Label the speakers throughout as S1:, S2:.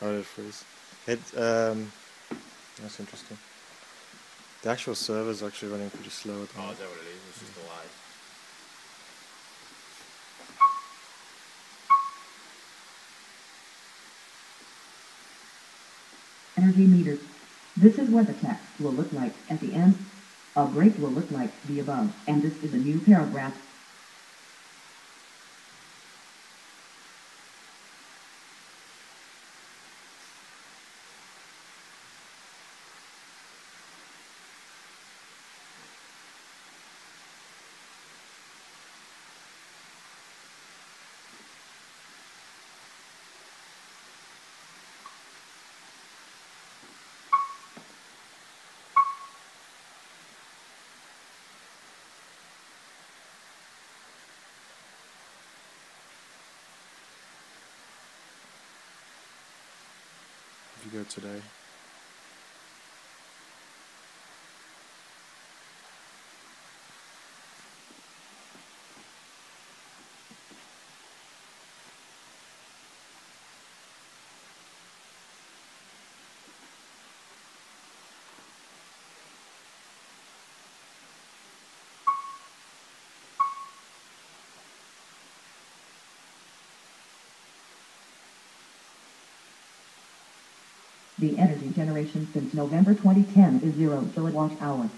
S1: Oh, it freeze. That's interesting. The actual server's actually running pretty slow at the
S2: Oh,
S1: moment.
S2: is that what it is? It's just delayed.
S3: Energy meter. This is what the text will look like at the end. A break will look like the above, and this is a new paragraph.
S1: If you go today.
S3: The energy generation since November 2010 is 0 kilowatt hour.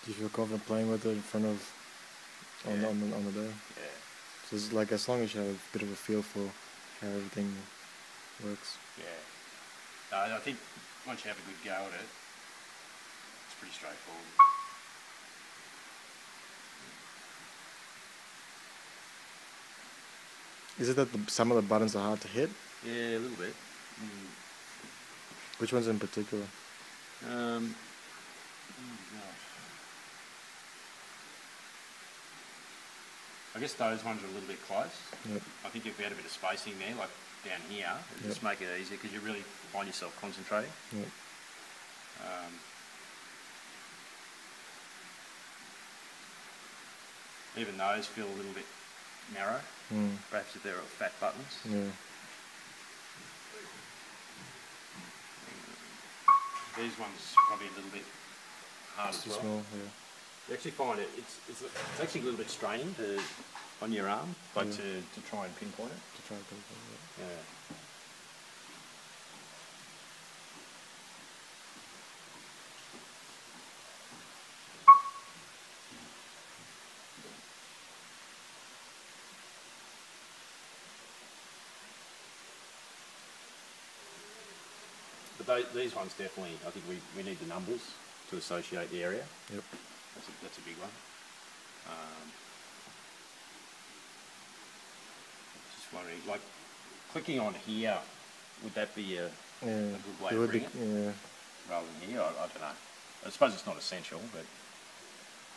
S1: Do you feel confident playing with it in front of on the day?
S2: Yeah.
S1: So it's like as long as you have a bit of a feel for how everything works.
S2: Yeah. No, I think once you have a good go at it, it's pretty straightforward.
S1: Is it that some of the buttons are hard to hit?
S2: Yeah, a little bit.
S1: Which ones in particular?
S2: Oh gosh. I guess those ones are a little bit close.
S1: Yep.
S2: I think if we had a bit of spacing there, like down here, it'd just make it easier because you really find yourself concentrating.
S1: Yep.
S2: Even those feel a little bit narrow, perhaps if they're fat buttons.
S1: Yeah.
S2: These ones probably a little bit hard as well.
S1: Small, yeah.
S2: You actually find it's actually a little bit straining on your arm, like to try and pinpoint it.
S1: To try and pinpoint it.
S2: Yeah. But these ones definitely, I think we need the numbers to associate the area.
S1: Yep.
S2: That's a big one. Just wondering, like clicking on here, would that be a good way to bring it?
S1: Yeah.
S2: Rather than here, I don't know. I suppose it's not essential, but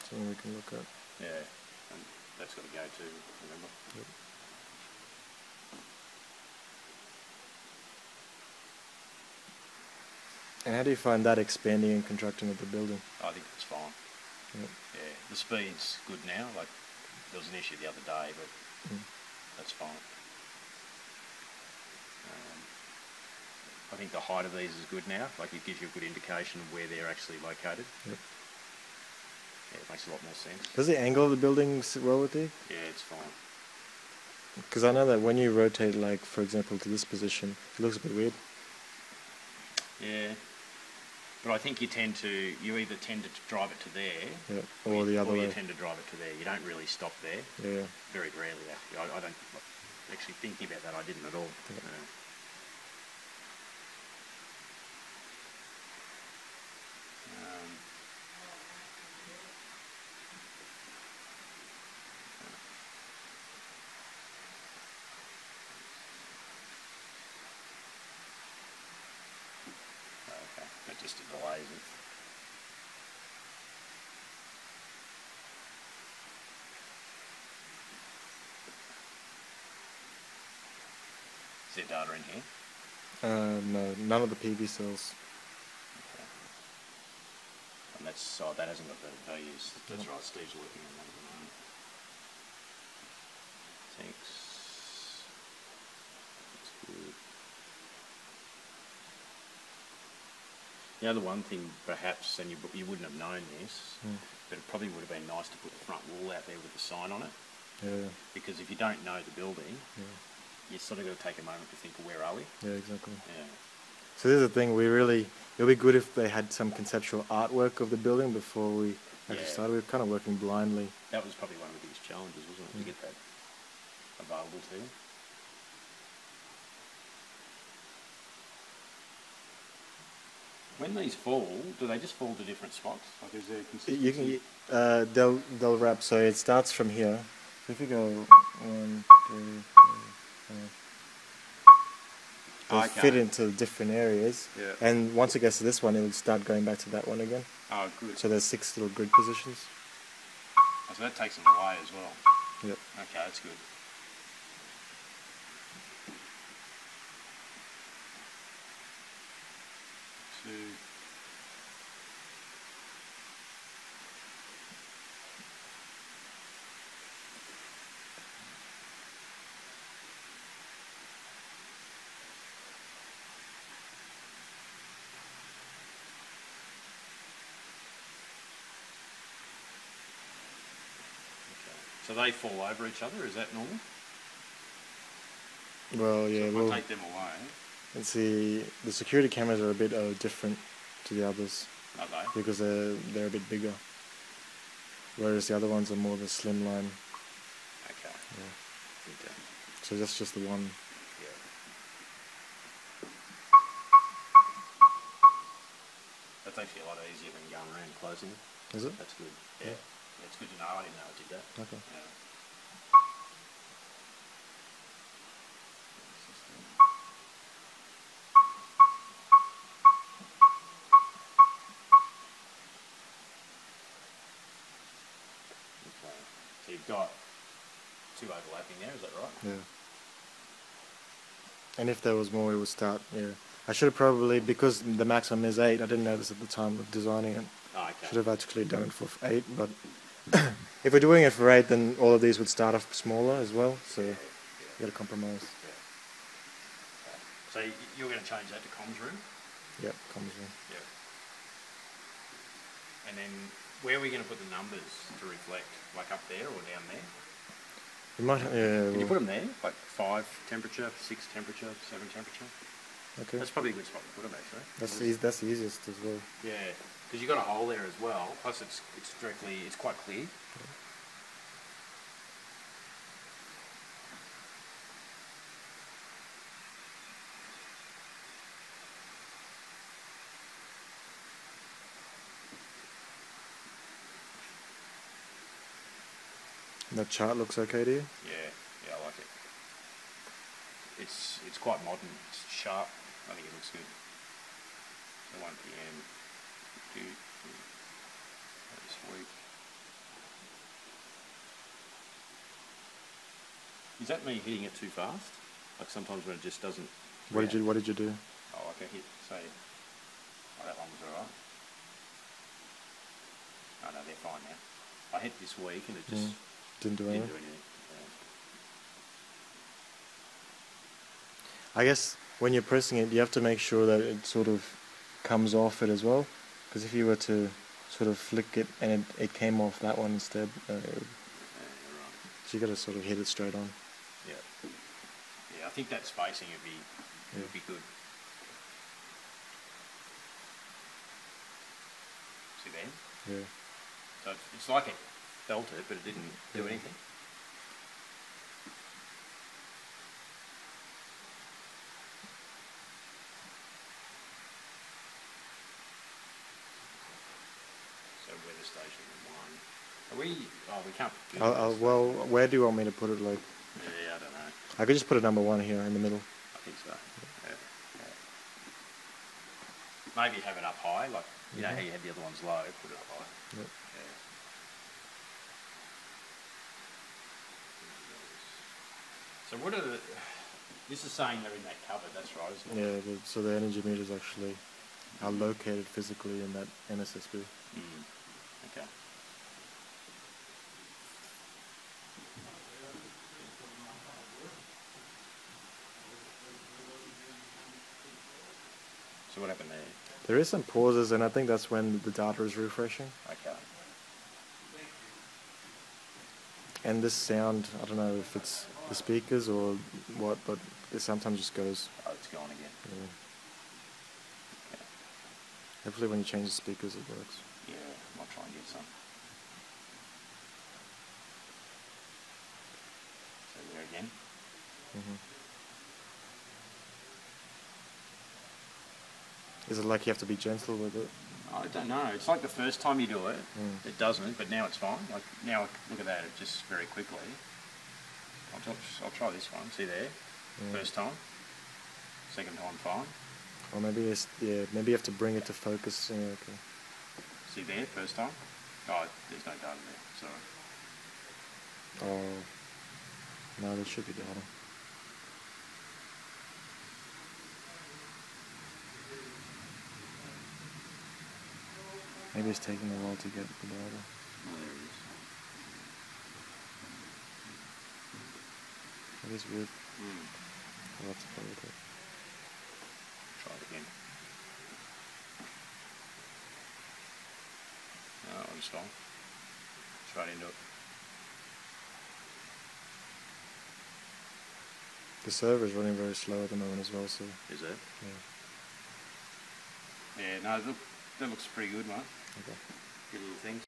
S1: Something we can look at.
S2: yeah, and that's got to go too, remember?
S1: Yep. And how do you find that expanding and contracting of the building?
S2: I think that's fine.
S1: Yep.
S2: Yeah, the speed's good now. Like there was an issue the other day, but that's fine. I think the height of these is good now. Like it gives you a good indication of where they're actually located.
S1: Yep.
S2: Yeah, it makes a lot more sense.
S1: Does the angle of the building sit well with you?
S2: Yeah, it's fine.
S1: Because I know that when you rotate, like for example, to this position, it looks a bit weird.
S2: Yeah, but I think you either tend to drive it to there,
S1: or the other
S2: or
S1: way.
S2: you tend to drive it to there. You don't really stop there.
S1: Yeah.
S2: Very rarely, actually. I don't actually thinking about that. I didn't at all.
S1: Yeah.
S2: just a delay. Is there data in here?
S1: No, none of the PV cells.
S2: Okay. And that's, oh, that hasn't got the values. That's right, Steve's working on that at the moment. Thanks. That's good. The other one thing, perhaps, and you wouldn't have known this, but it probably would have been nice to put the front wall out there with a sign on it.
S1: Yeah.
S2: Because if you don't know the building, you sort of got to take a moment to think, well, where are we?
S1: Yeah, exactly.
S2: Yeah.
S1: So this is the thing, it'll be good if they had some conceptual artwork of the building before we actually started. We were kind of working blindly.
S2: That was probably one of the biggest challenges, wasn't it, to get that available to you? When these fall, do they just fall to different spots? Like, is there consistency?
S1: They'll wrap, so it starts from here. So if you go 1, 2, 3, 4, they'll fit into different areas.
S2: Yeah.
S1: And once it gets to this one, it'll start going back to that one again.
S2: Oh, good.
S1: So there's 6 little grid positions.
S2: Oh, so that takes them away as well.
S1: Yep.
S2: Okay, that's good. So they fall over each other, is that normal?
S1: Well, yeah.
S2: So if I take them away...
S1: Let's see, the security cameras are a bit different to the others.
S2: Are they?
S1: Because they're a bit bigger. Whereas the other ones are more of a slimline.
S2: Okay.
S1: Yeah.
S2: Okay.
S1: So that's just the one.
S2: Yeah. That's actually a lot easier than going around closing it.
S1: Is it?
S2: That's good. Yeah. It's good to know. I didn't know it did that.
S1: Okay.
S2: Yeah. Okay. So you've got 2 overlapping there, is that right?
S1: Yeah. And if there was more, it would start, I should have probably, because the maximum is 8, I didn't know this at the time of designing it.
S2: Oh, okay.
S1: Should have actually done it for 8, but if we're doing it for 8, then all of these would start off smaller as well, so you got to compromise.
S2: Yeah. So you're going to change that to comms room?
S1: Yep, comes in.
S2: Yeah. And then where are we going to put the numbers to reflect? Like up there or down there?
S1: You might,
S2: Can you put them there? Like 5 temperature, 6 temperature, 7 temperature?
S1: Okay.
S2: That's probably a good spot to put them actually.
S1: That's the easiest as well.
S2: Yeah, because you've got a hole there as well. Plus it's quite clear.
S1: Yeah. That chart looks okay to you?
S2: Yeah, I like it. It's quite modern. It's sharp. I think it looks good. So 1 p.m. This week. Is that me hitting it too fast? Like sometimes when it just doesn't.
S1: What did you do?
S2: Oh, like I hit, say, oh, that one was alright. Oh no, they're fine now. I hit this week and it just
S1: Didn't do
S2: didn't
S1: anything.
S2: do anything.
S1: I guess when you're pressing it, you have to make sure that it sort of comes off it as well. Because if you were to sort of flick it and it came off that one instead,
S2: You're right.
S1: so you got to sort of hit it straight on.
S2: Yeah. Yeah, I think that spacing would be good. See there?
S1: Yeah.
S2: So it's like it felt it, but it didn't do anything. So weather station 1. Are we? Oh, we can't. Do this.
S1: Well, where do you want me to put it? Like,
S2: Yeah, I don't know.
S1: I could just put a number 1 here in the middle.
S2: I think so. Yeah. Maybe have it up high, like you know how you had the other ones low. Put it up high.
S1: Yep.
S2: Yeah. So what are the? This is saying they're in that cupboard. That's right, isn't it?
S1: Yeah, so the energy meters actually are located physically in that NSSB.
S2: Okay. So what happened there?
S1: There is some pauses, and I think that's when the data is refreshing.
S2: Okay.
S1: And this sound, I don't know if it's the speakers or what, but it sometimes just goes.
S2: Oh, it's gone again.
S1: Yeah.
S2: Yeah.
S1: Hopefully when you change the speakers it works.
S2: Yeah, I'll try and get some. So there again.
S1: Is it like you have to be gentle with it?
S2: I don't know. It's like the first time you do it, it doesn't, but now it's fine. Like now, look at that. It just very quickly. I'll try this one. See there? First time. Second time fine.
S1: Or maybe maybe you have to bring it to focus. Yeah, okay.
S2: See there? First time. Oh, there's no data there. Sorry.
S1: Oh, no, there should be data. Maybe it's taking a while to get the data.
S2: Oh, there it is.
S1: It is weird. I'll have to play with it.
S2: Try it again. No, that one's fine. Straight into it.
S1: The server is running very slow at the moment as well, so
S2: Is it?
S1: yeah.
S2: Yeah, no, that looks pretty good, mate.
S1: Okay.
S2: Good little thing.